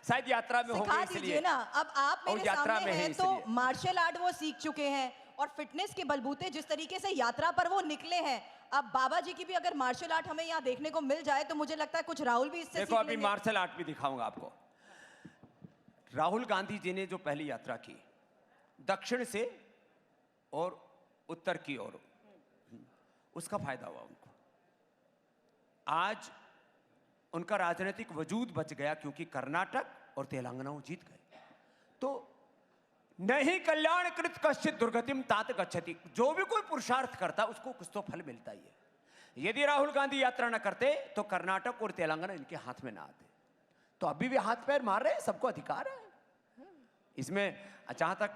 शायद यात्रा में सिखा होंगे दीजिए इसलिए ना। अब आप और मेरे यात्रा सामने में है हैं तो इसलिए। मार्शल आर्ट वो सीख चुके हैं और फिटनेस के बलबूते जिस तरीके से यात्रा पर वो निकले हैं, अब बाबा जी की भी अगर मार्शल आर्ट हमें यहाँ देखने को मिल जाए तो मुझे लगता है कुछ राहुल भी इससे देखो, सीख अभी लेंगे। मार्शल आर्ट भी दिखाऊंगा आपको। राहुल गांधी जी ने जो पहली यात्रा की दक्षिण से और उत्तर की ओर, उसका फायदा हुआ उनको। आज उनका राजनीतिक वजूद बच गया क्योंकि कर्नाटक और तेलंगाना वो जीत गए। तो नहीं कल्याण कृत कश्चित दुर्गतिम तात गच्छति। जो भी कोई पुरुषार्थ करता उसको कुछ तो फल मिलता ही है। यदि राहुल गांधी यात्रा न करते तो कर्नाटक और तेलंगाना इनके हाथ में ना आते। तो अभी भी हाथ पैर मार रहे हैं, सबको अधिकार है इसमें। जहां तक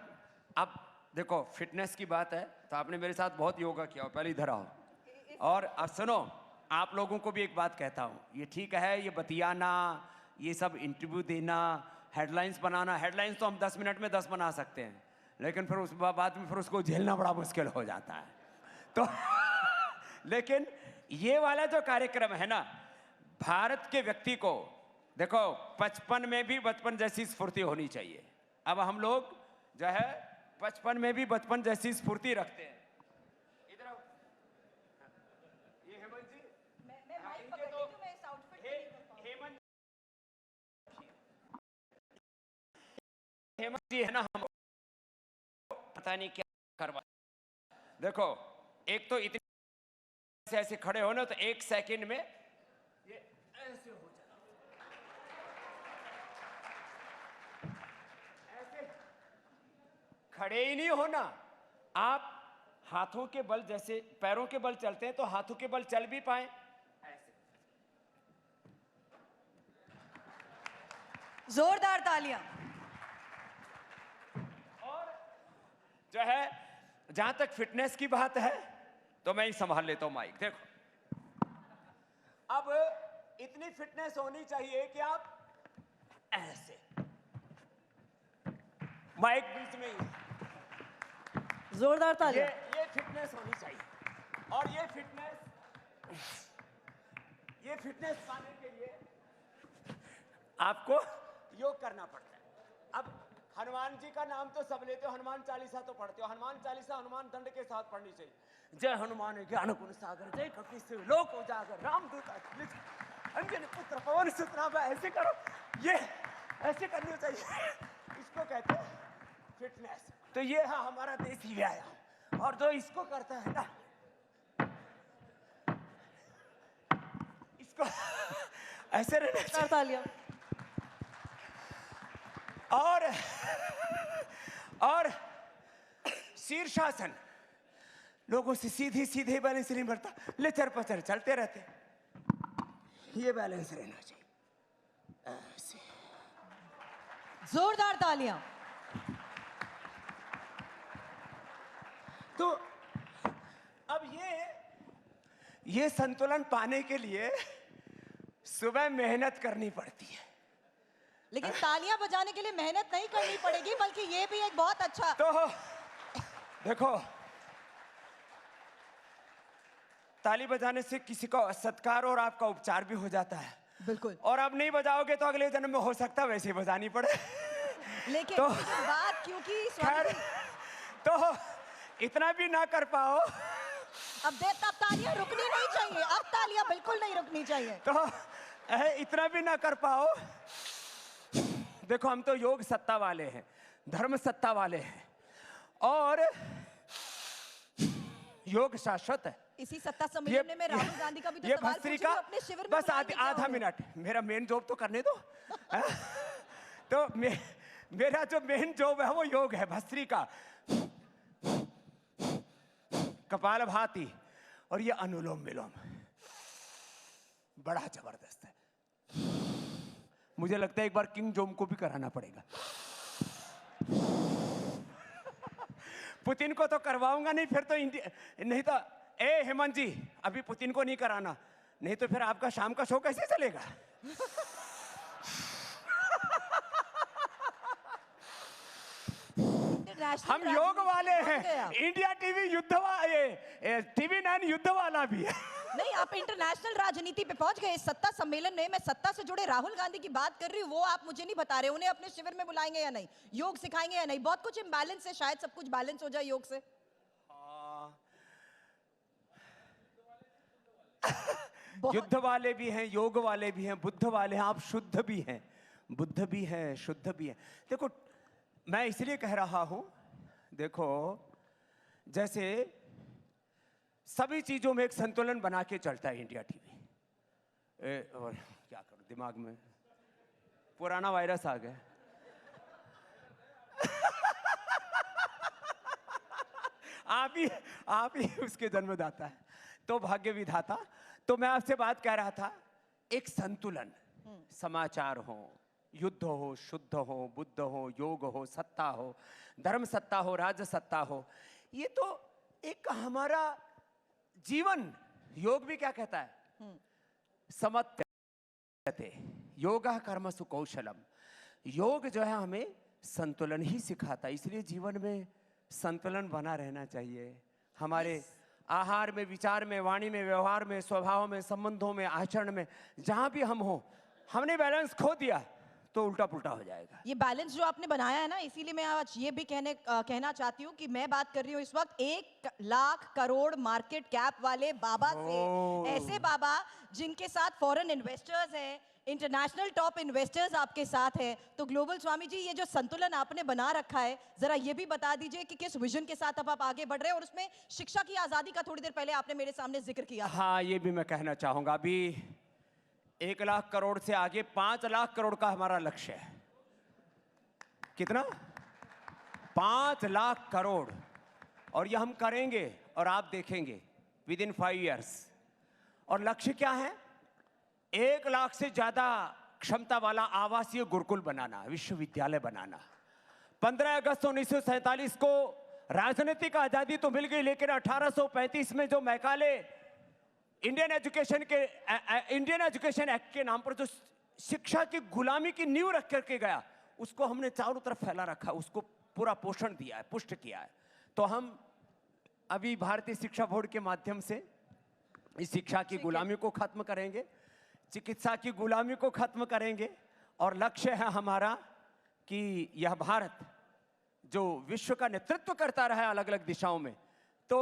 अब देखो फिटनेस की बात है, तो आपने मेरे साथ बहुत योगा किया, पहले इधर आओ। और अब सुनो, आप लोगों को भी एक बात कहता हूं, ये ठीक है ये बतियाना, ये सब इंटरव्यू देना, हेडलाइंस बनाना। हेडलाइंस तो हम 10 मिनट में 10 बना सकते हैं, लेकिन फिर उस बाद में फिर उसको झेलना बड़ा मुश्किल हो जाता है। तो लेकिन ये वाला जो कार्यक्रम है ना, भारत के व्यक्ति को देखो 55 में भी बचपन जैसी स्फूर्ति होनी चाहिए। अब हम लोग जो है 55 में भी बचपन जैसी स्फूर्ति रखते हैं। इधर आओ, ये हेमंत जी, मैं माइक पकड़ लेती हूं, मैं इस आउटफिट में नहीं कर पाऊंगी। हेमंत जी है ना, हम पता नहीं क्या करवा। देखो, एक तो इतने से ऐसे खड़े हो ना तो 1 सेकंड में ये ऐसे हो जाए, ऐसे खड़े ही नहीं होना। आप हाथों के बल, जैसे पैरों के बल चलते हैं तो हाथों के बल चल भी पाए ऐसे। जोरदार तालियां। जो है जहां तक फिटनेस की बात है तो मैं ही संभाल लेता हूं माइक। देखो, अब इतनी फिटनेस होनी चाहिए कि आप ऐसे, माइक बीच में ही, जोरदार तालियां। ये फिटनेस होनी चाहिए। और ये फिटनेस पाने के लिए आपको योग करना पड़ता है। अब हनुमान जी का नाम तो सब लेते हो, हनुमान चालीसा तो पढ़ते हो। हनुमान चालीसा हनुमान दंड के साथ पढ़नी चाहिए। जय हनुमान ज्ञान गुण सागर, जय कपीस लोक उजागर, रामदूत अंजनी पुत्र पवन सुत नाम। ऐसे करो, ये ऐसे करनी चाहिए। इसको कहते हैं फिटनेस। तो ये है हमारा देसी व्यायाम। और जो इसको करता है ना, इसको ऐसे रहना चाहिए। तालियां। और शीर्षासन, लोगों से सीधे सीधे बैलेंस नहीं बढ़ता, लेचर पचर चलते रहते। ये बैलेंस रहना चाहिए ऐसे। जोरदार तालियां। तो अब ये संतुलन पाने के लिए सुबह मेहनत करनी पड़ती है। लेकिन तालियां बजाने के लिए मेहनत नहीं करनी पड़ेगी, बल्कि ये भी एक बहुत अच्छा। तो देखो, ताली बजाने से किसी का सत्कार और आपका उपचार भी हो जाता है। बिल्कुल। और अब नहीं बजाओगे तो अगले जन्म में हो सकता है वैसे ही बजानी पड़े। लेकिन तो बात, क्योंकि खैर, स्वामी जी, तो इतना भी ना कर पाओ अब तालियां रुकनी नहीं चाहिए, अब तालियां बिल्कुल नहीं रुकनी चाहिए। तो इतना भी ना कर पाओ। देखो, हम तो योग सत्ता वाले हैं, धर्म सत्ता वाले हैं, और योग शाश्वत है। इसी सत्ता सम्मेलन में राहुल गांधी का भी तो ये सवाल भस्त्री पूछिए, का वो अपने शिविर में बस बुलाएंगे क्या आधा उन्हें? मिनट, मेरा मेन जॉब तो करने दो। तो मेरा जो मेन जॉब है वो योग है, भस्त्री का कपाल भाती, और ये अनुलोम विलोम बड़ा जबरदस्त है। मुझे लगता है एक बार किंग जोम को भी कराना पड़ेगा। पुतिन को तो करवाऊंगा नहीं, फिर तो नहीं तो हेमंत जी, अभी पुतिन को नहीं कराना, नहीं तो फिर आपका शाम का शो कैसे चलेगा? हम योग वाले हैं, इंडिया टीवी युद्ध टीवी 9 युद्ध वाला भी है। नहीं, आप इंटरनेशनल राजनीति पे पहुंच गए। सत्ता सम्मेलन में मैं सत्ता से जुड़े राहुल गांधी की बात कर रही हूँ, वो आप मुझे नहीं बता रहे। उन्हें अपने शिविर में बुलाएंगे या नहीं, योग सिखाएंगे या नहीं? बहुत कुछ इम्बैलेंस है, शायद सब कुछ बैलेंस हो जाए योग से। युद्ध वाले भी हैं, योग वाले भी हैं, बुद्ध वाले हैं, आप शुद्ध भी हैं, बुद्ध भी हैं, शुद्ध भी हैं। देखो, मैं इसलिए कह रहा हूं, देखो जैसे सभी चीजों में एक संतुलन बना के चलता है इंडिया टीवी। और क्या करूं, दिमाग में पुराना वायरस आ गया। आप ही उसके जन्मदाता है, तो भाग्य विधाता। तो मैं आपसे बात कह रहा था, एक संतुलन, समाचार हो, युद्ध हो, शुद्ध हो, बुद्ध हो, योग हो, सत्ता हो, धर्म सत्ता हो, राज सत्ता हो, ये तो एक हमारा जीवन। योग भी क्या कहता है? समत्वते योगः कर्मसु कौशलम। योग जो है हमें संतुलन ही सिखाता है, इसलिए जीवन में संतुलन बना रहना चाहिए। हमारे आहार में, विचार में, वाणी में, व्यवहार में, स्वभाव में, संबंधों में, आचरण में, जहां भी हम हो, हमने बैलेंस खो दिया तो उल्टा पुल्टा हो जाएगा। ये बैलेंस जो आपने बनाया है ना, इसीलिए मैं आज ये भी कहना चाहती हूँ कि मैं बात कर रही हूँ इस वक्त 1 लाख करोड़ मार्केट कैप वाले बाबा से। ऐसे बाबा जिनके साथ फॉरेन इन्वेस्टर्स हैं, इंटरनेशनल टॉप इन्वेस्टर्स आपके साथ हैं। तो ग्लोबल स्वामी जी, ये जो संतुलन आपने बना रखा है, जरा ये भी बता दीजिए कि किस विजन के साथ अब आप आगे बढ़ रहे हैं, और उसमें शिक्षा की आजादी का थोड़ी देर पहले आपने मेरे सामने जिक्र किया। हाँ, ये भी मैं कहना चाहूंगा। अभी 1 लाख करोड़ से आगे 5 लाख करोड़ का हमारा लक्ष्य है। कितना? 5 लाख करोड़। और ये हम करेंगे, और आप देखेंगे विद इन 5 इयर्स। और लक्ष्य क्या है? 1 लाख से ज्यादा क्षमता वाला आवासीय गुरुकुल बनाना, विश्वविद्यालय बनाना। 15 अगस्त 1947 को राजनीतिक आजादी तो मिल गई, लेकिन 1835 में जो मैकाले इंडियन एजुकेशन एक्ट के नाम पर जो शिक्षा की गुलामी की नींव रख करके गया, उसको हमने चारों तरफ फैला रखा, उसको पूरा पोषण दिया है, पुष्ट किया है। तो हम अभी भारतीय शिक्षा बोर्ड के माध्यम से इस शिक्षा की गुलामी को खत्म करेंगे, चिकित्सा की गुलामी को खत्म करेंगे, और लक्ष्य है हमारा कि यह भारत जो विश्व का नेतृत्व करता रहा है अलग अलग दिशाओं में, तो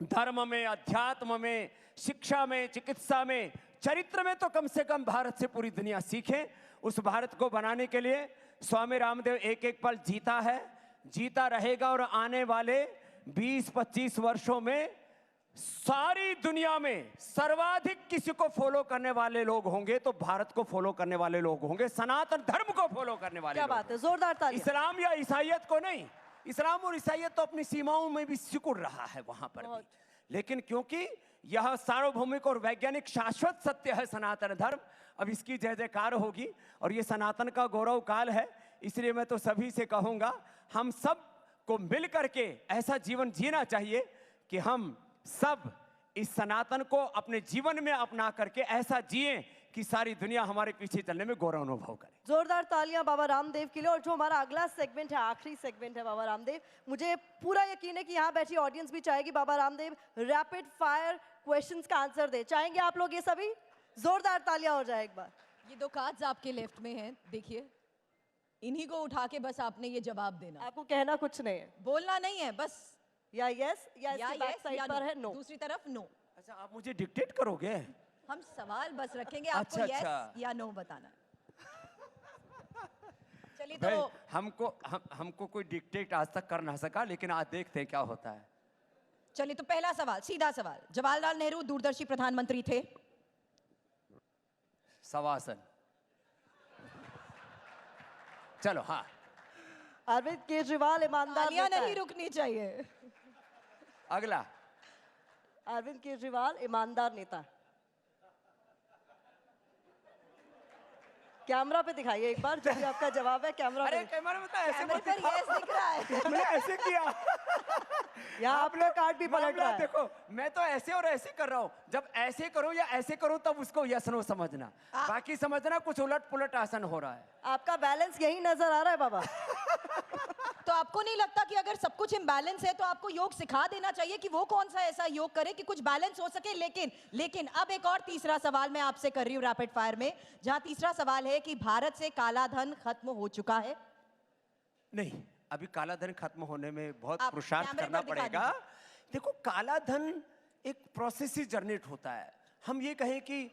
धर्म में, अध्यात्म में, शिक्षा में, चिकित्सा में, चरित्र में तो कम से कम भारत से पूरी दुनिया सीखे। उस भारत को बनाने के लिए स्वामी रामदेव एक एक पल जीता है, जीता रहेगा, और आने वाले 20-25 वर्षों में सारी दुनिया में सर्वाधिक किसी को फॉलो करने वाले लोग होंगे तो भारत को फॉलो करने वाले लोग होंगे, सनातन धर्म को फॉलो करने वाले क्या लोग। बात है, जोरदार तालियां। इस्लाम या ईसाइयत को नहीं, इस्लाम और ईसाइयत तो अपनी सीमाओं में भी सिकुड़ रहा है वहां पर भी, लेकिन क्योंकि यह सार्वभौमिक और वैज्ञानिक शाश्वत सत्य है सनातन धर्म, अब इसकी जय जयकार होगी और ये सनातन का गौरव काल है। इसलिए मैं तो सभी से कहूंगा, हम सब को मिल करके ऐसा जीवन जीना चाहिए कि हम सब इस सनातन को अपने जीवन में अपना करके ऐसा जिए कि सारी दुनिया हमारे पीछे चलने में गौरव अनुभव करे। जोरदार तालियां बाबा रामदेव के लिए। और जो हमारा अगला सेगमेंट है, आखिरी सेगमेंट है बाबा रामदेव, मुझे पूरा यकीन है कि यहाँ बैठी ऑडियंस भी चाहेगी Baba Ramdev rapid fire questions का आंसर दे। चाहेंगे आप लोग ये सभी? जोरदार तालियां हो जाए एक बार। ये दो कार्ड्स आपके लेफ्ट में हैं, देखिए, इन्हीं को उठा के बस आपने ये जवाब देना, आपको कहना कुछ नहीं है, बोलना नहीं है, बस या यस या इसके बैक yes साइड या पर है no। नो। दूसरी तरफ नो। अच्छा, आप मुझे डिक्टेट करोगे? हम सवाल बस रखेंगे, आपको अच्छा, यस अच्छा। या नो बताना है। चलिए भाई, तो हमको कोई डिक्टेट आज तक कर ना सका, लेकिन आज देखते हैं क्या होता है। चलिए तो पहला सवाल, सीधा सवाल। जवाहरलाल नेहरू दूरदर्शी प्रधानमंत्री थे? सवासन। चलो, हाँ। अरविंद केजरीवाल ईमानदार तालियां नेता नहीं है। रुकनी चाहिए। अगला। अरविंद केजरीवाल ईमानदार नेता। कैमरा पे दिखाइए एक बार जो भी आपका जवाब है, कैमरा अरे पे। कैमरा में तो ऐसे कैमरे मत पर दिखाओ। यस दिख रहा है। मैंने ऐसे किया। यहाँ आपका कार्ड भी पलट मामला रहा है। देखो, मैं तो ऐसे और ऐसे कर रहा हूँ, जब ऐसे करूँ या ऐसे करूँ तब उसको यस नो समझना, बाकी समझना कुछ उलट पुलट आसन हो रहा है। आपका बैलेंस यही नजर आ रहा है बाबा। तो आपको नहीं लगता कि अगर सब कुछ इम्बैलेंस है तो आपको योग सिखा देना चाहिए कि वो कौन सा ऐसा योग करे कि कुछ बैलेंस हो सके? लेकिन अब एक और तीसरा सवाल मैं आपसे कर रही हूँ रैपिड फायर में, जहां तीसरा सवाल है कि भारत से काला धन खत्म हो चुका है? नहीं, अभी काला धन खत्म होने में बहुत आप पुरुषार्थ कैमरे करना पर दिखा पड़ेगा। देखो, काला धन एक प्रोसेस से जनरेट होता है। हम ये कहें कि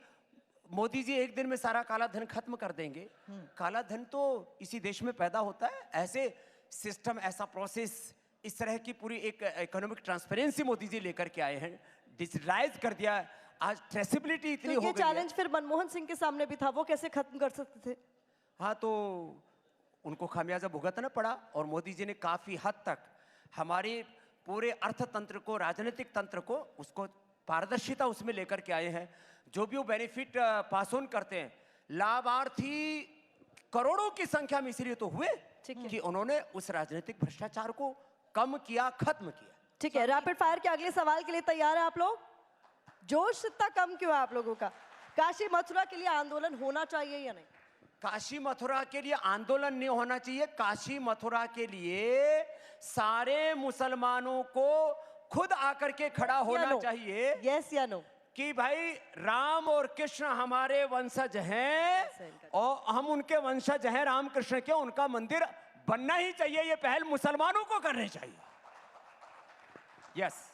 मोदी जी एक दिन में सारा काला धन खत्म कर देंगे, काला धन तो इसी देश में पैदा होता है। ऐसे सिस्टम, ऐसा प्रोसेस, इस तरह की पूरी एक इकोनॉमिक ट्रांसपेरेंसी मोदी जी लेकर के आए हैं, डिजिटलाइज कर दिया। आज ट्रेसिबिलिटी इतनी तो हो ये गई है। चैलेंज फिर मनमोहन सिंह के सामने भी था, वो कैसे खत्म कर सकते थे? हाँ, तो उनको खामियाजा भुगतना पड़ा, और मोदी जी ने काफी हद तक हमारे पूरे अर्थतंत्र को, राजनीतिक तंत्र को, उसको पारदर्शिता उसमें लेकर के आए हैं। जो भी वो बेनिफिट पास ऑन करते हैं, लाभार्थी करोड़ों की संख्या में इसलिए तो हुए कि उन्होंने उस राजनीतिक भ्रष्टाचार को कम किया, खत्म किया। ठीक है, रैपिड फायर के अगले सवाल के लिए तैयार है आप लोग? जोश इतना कम क्यों है आप लोगों का? काशी मथुरा के लिए आंदोलन होना चाहिए या नहीं? काशी मथुरा के लिए आंदोलन नहीं होना चाहिए। काशी मथुरा के लिए सारे मुसलमानों को खुद आकर के खड़ा होना चाहिए। यस या नो? कि भाई, राम और कृष्ण हमारे वंशज हैं और हम उनके वंशज हैं, राम कृष्ण के, उनका मंदिर बनना ही चाहिए। ये पहल मुसलमानों को करनी चाहिए। यस।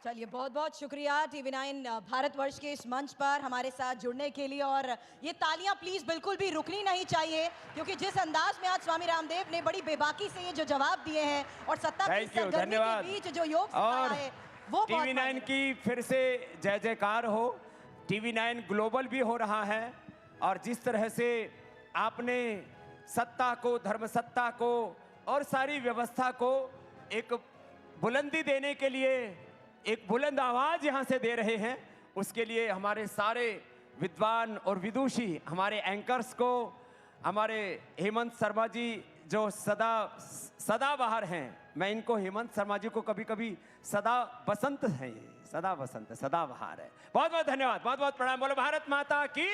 चलिए, बहुत बहुत शुक्रिया TV9 भारतवर्ष के इस मंच पर हमारे साथ जुड़ने के लिए। और ये तालियां प्लीज बिल्कुल भी रुकनी नहीं चाहिए, क्योंकि जिस अंदाज में आज स्वामी रामदेव ने बड़ी बेबाकी से ये जो जवाब दिए हैं और सत्ता की सरगर्मी के बीच जो योग सिखाया है, वो बहुत TV9 की फिर से जय जयकार हो। TV9 ग्लोबल भी हो रहा है, और जिस तरह से आपने सत्ता को, धर्म सत्ता को और सारी व्यवस्था को एक बुलंदी देने के लिए एक बुलंद आवाज यहां से दे रहे हैं, उसके लिए हमारे सारे विद्वान और विदुषी, हमारे एंकर्स को, हमारे हेमंत शर्मा जी जो सदा बाहर हैं, मैं इनको हेमंत शर्मा जी को कभी कभी सदा बसंत है, सदा बसंत, सदा बहार है। बहुत बहुत धन्यवाद, बहुत बहुत प्रणाम। बोलो भारत माता की।